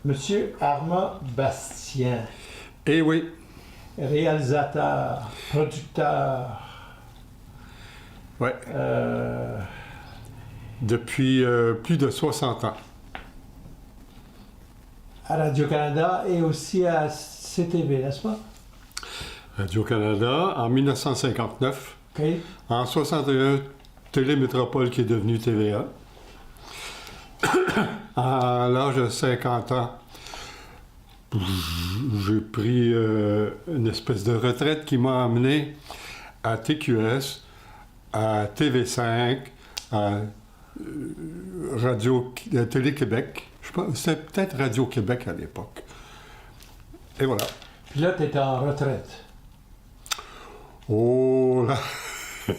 Monsieur Armand Bastien, Eh oui, réalisateur, producteur, ouais, depuis plus de 60 ans. à Radio-Canada et aussi à CTV, n'est-ce pas? Radio-Canada en 1959, OK. en 61, Télémétropole qui est devenue TVA. À l'âge de 50 ans, j'ai pris une espèce de retraite qui m'a amené à TQS, à TV5, à Télé-Québec. C'était peut-être Radio-Québec à l'époque. Et voilà. Puis là, tu étais en retraite. Oh là,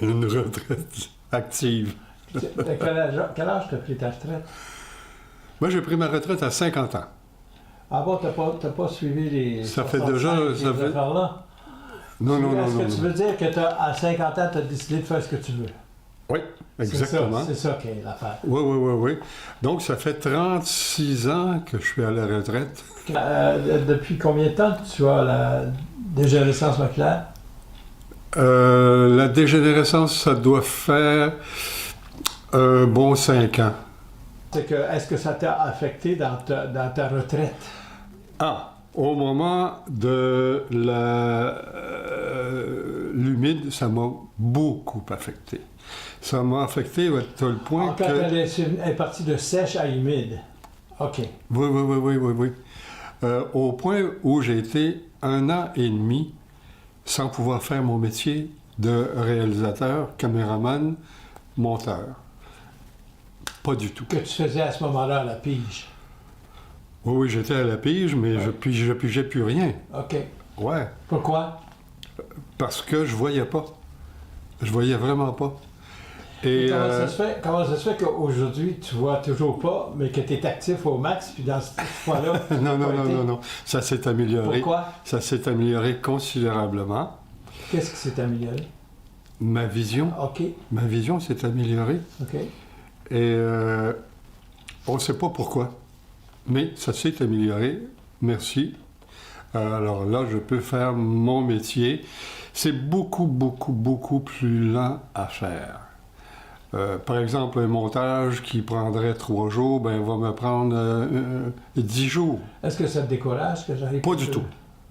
une retraite active. À quel âge tu as pris ta retraite? Moi, j'ai pris ma retraite à 50 ans. Ah bon, t'as pas suivi les... Ça fait 65, déjà... les Ça fait... affaires-là? Non, non, non, Est-ce non. que tu veux dire que à 50 ans, tu as décidé de faire ce que tu veux? Oui, exactement. C'est ça qui est l'affaire. Oui, oui, oui, oui. Donc, ça fait 36 ans que je suis à la retraite. Depuis combien de temps tu as la dégénérescence maculaire? La dégénérescence, ça doit faire un bon 5 ans. Est-ce que ça t'a affecté dans ta retraite? Ah, au moment de l'humide, ça m'a beaucoup affecté. Ça m'a affecté à tel point Quand elle est partie de sèche à humide. OK. Oui, oui, oui, oui, oui, oui. Au point où j'ai été 1 an et demi sans pouvoir faire mon métier de réalisateur, caméraman, monteur. Pas du tout. Que tu faisais à ce moment-là à la pige. Oui, oui, j'étais à la pige, mais je pigeais plus rien. OK. Ouais. Pourquoi? Parce que je voyais pas. Je voyais vraiment pas. Et comment ça se fait qu'aujourd'hui, tu vois toujours pas, mais que tu es actif au max, puis dans ce point-là... non, non, non, non, non. Ça s'est amélioré. Pourquoi? Ça s'est amélioré considérablement. Qu'est-ce qui s'est amélioré? Ma vision. OK. Ma vision s'est améliorée. OK. Et on ne sait pas pourquoi. Mais ça s'est amélioré. Merci. Alors là, je peux faire mon métier. C'est beaucoup, beaucoup, beaucoup plus lent à faire. Par exemple, un montage qui prendrait 3 jours, ben, va me prendre 10 jours. Est-ce que ça te décourage que j'arrive? Pas du tout.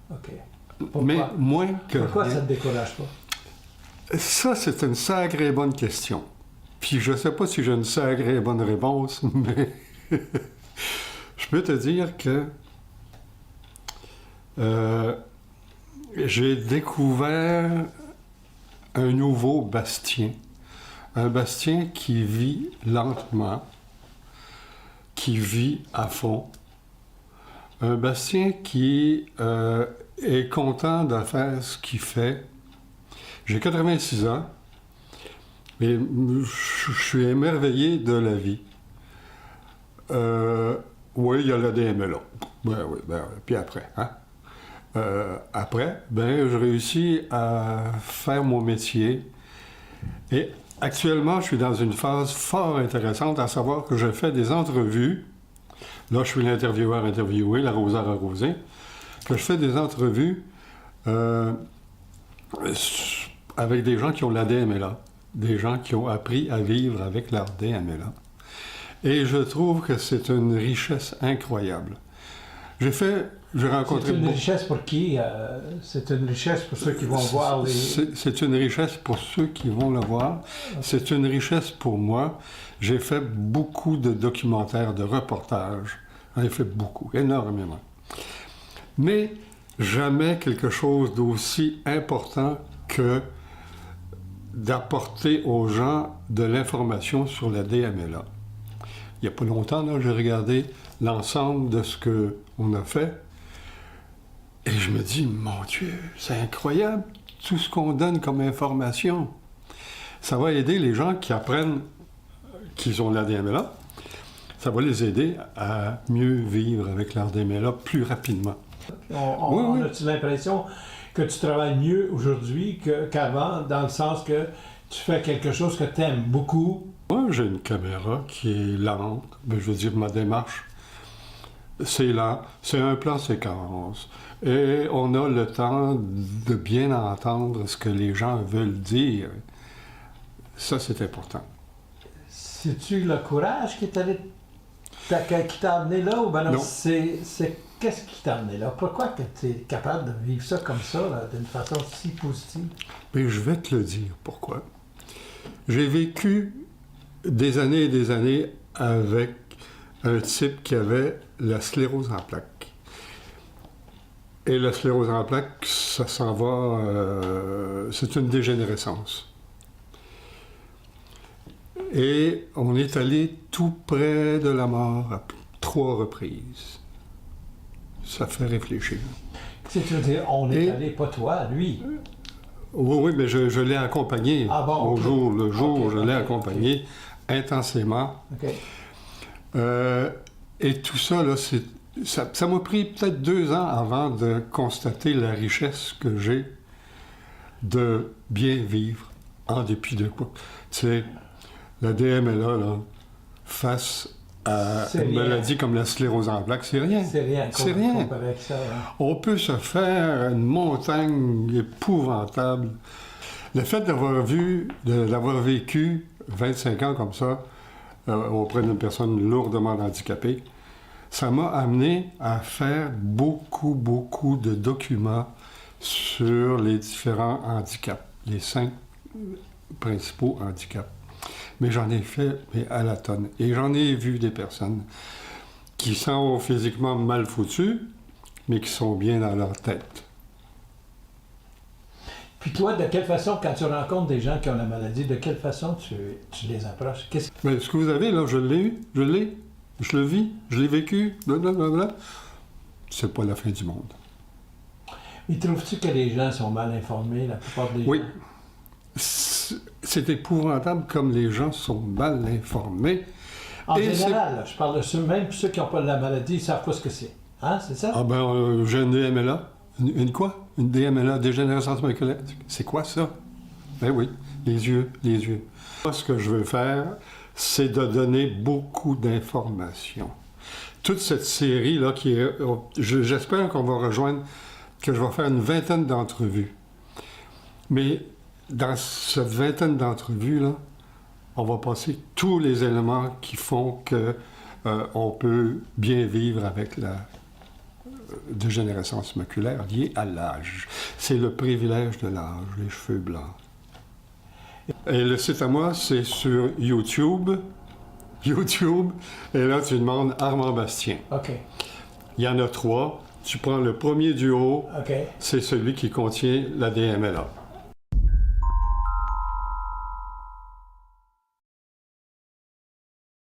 OK. Pourquoi? Mais moins que Pourquoi rien. ça te décourage pas? Ça, c'est une sacrée bonne question. Puis je ne sais pas si j'ai une sacrée bonne réponse, mais je peux te dire que j'ai découvert un nouveau Bastien. Un Bastien qui vit lentement, qui vit à fond. Un Bastien qui est content de faire ce qu'il fait. J'ai 86 ans, mais je suis émerveillé de la vie. Oui, il y a la DMLA. Ben oui, ben oui. Puis après, hein? Après, ben, je réussis à faire mon métier. Et actuellement, je suis dans une phase fort intéressante, à savoir que je fais des entrevues. Là, je suis l'intervieweur interviewé, l'arroseur arrosé. Que je fais des entrevues avec des gens qui ont la DMLA, des gens qui ont appris à vivre avec leur DMLA. Et je trouve que c'est une richesse incroyable. J'ai rencontré... C'est une richesse pour qui? C'est une richesse pour ceux qui vont voir les... C'est une richesse pour ceux qui vont le voir. Okay. C'est une richesse pour moi. J'ai fait beaucoup de documentaires, de reportages. J'en ai fait beaucoup, énormément. Mais jamais quelque chose d'aussi important que d'apporter aux gens de l'information sur la DMLA. Il n'y a pas longtemps, là, j'ai regardé l'ensemble de ce qu'on a fait et je me dis, mon Dieu, c'est incroyable tout ce qu'on donne comme information. Ça va aider les gens qui apprennent qu'ils ont la DMLA. Ça va les aider à mieux vivre avec leur DMLA plus rapidement. On a-tu l'impression que tu travailles mieux aujourd'hui qu'avant, dans le sens que tu fais quelque chose que tu aimes beaucoup? Moi, j'ai une caméra qui est lente, mais je veux dire, ma démarche c'est là, c'est un plan séquence. Et on a le temps de bien entendre ce que les gens veulent dire. Ça, c'est important. C'est-tu le courage qui qui t'a amené là ou ben non, Non. qu'est-ce qui t'a amené là? Pourquoi que tu es capable de vivre ça comme ça, là, d'une façon si positive? Mais je vais te le dire pourquoi. J'ai vécu des années et des années avec un type qui avait la sclérose en plaques. Et la sclérose en plaques, ça s'en va, c'est une dégénérescence. Et on est allé tout près de la mort à 3 reprises. Ça fait réfléchir. Tu veux dire, on est Et- allé, pas toi, lui. Oui, oui, mais je l'ai accompagné Ah bon, au ok. jour le jour, Ok, je l'ai ok, accompagné intensément. OK. Et tout ça, là, ça m'a pris peut-être 2 ans avant de constater la richesse que j'ai de bien vivre en dépit de quoi. Tu sais, la DMLA, là, face à C'est une rien. maladie comme la sclérose en plaques, c'est rien. C'est rien. C'est rien. Comparé avec ça. Hein. On peut se faire une montagne épouvantable. Le fait d'avoir vécu 25 ans comme ça, auprès d'une personne lourdement handicapée, ça m'a amené à faire beaucoup de documents sur les différents handicaps, les 5 principaux handicaps. Mais j'en ai fait à la tonne. Et j'en ai vu des personnes qui sont physiquement mal foutues, mais qui sont bien dans leur tête. Puis toi, de quelle façon, quand tu rencontres des gens qui ont la maladie, de quelle façon tu les approches? Mais ce que vous avez, là, je l'ai eu, je le vis, je l'ai vécu, blablabla. C'est pas la fin du monde. Mais trouves-tu que les gens sont mal informés, la plupart des Oui. gens? C'est épouvantable comme les gens sont mal informés. En Et général, là, je parle de ceux, même ceux qui n'ont pas la maladie, ils ne savent pas ce que c'est. Hein, c'est ça? Ah ben, j'ai une DMLA. Une quoi? Une DMLA, dégénérescence maculaire. C'est quoi ça? Ben oui, les yeux. Moi, ce que je veux faire, c'est de donner beaucoup d'informations. Toute cette série-là, j'espère qu'on va rejoindre, que je vais faire une 20aine d'entrevues. Mais dans cette 20aine d'entrevues-là, on va passer tous les éléments qui font que on peut bien vivre avec la dégénérescence maculaire liée à l'âge. C'est le privilège de l'âge, les cheveux blancs. Et le site à moi, c'est sur YouTube. Et là, tu demandes Armand Bastien. OK. Il y en a 3. Tu prends le premier du haut, OK. c'est celui qui contient la DMLA.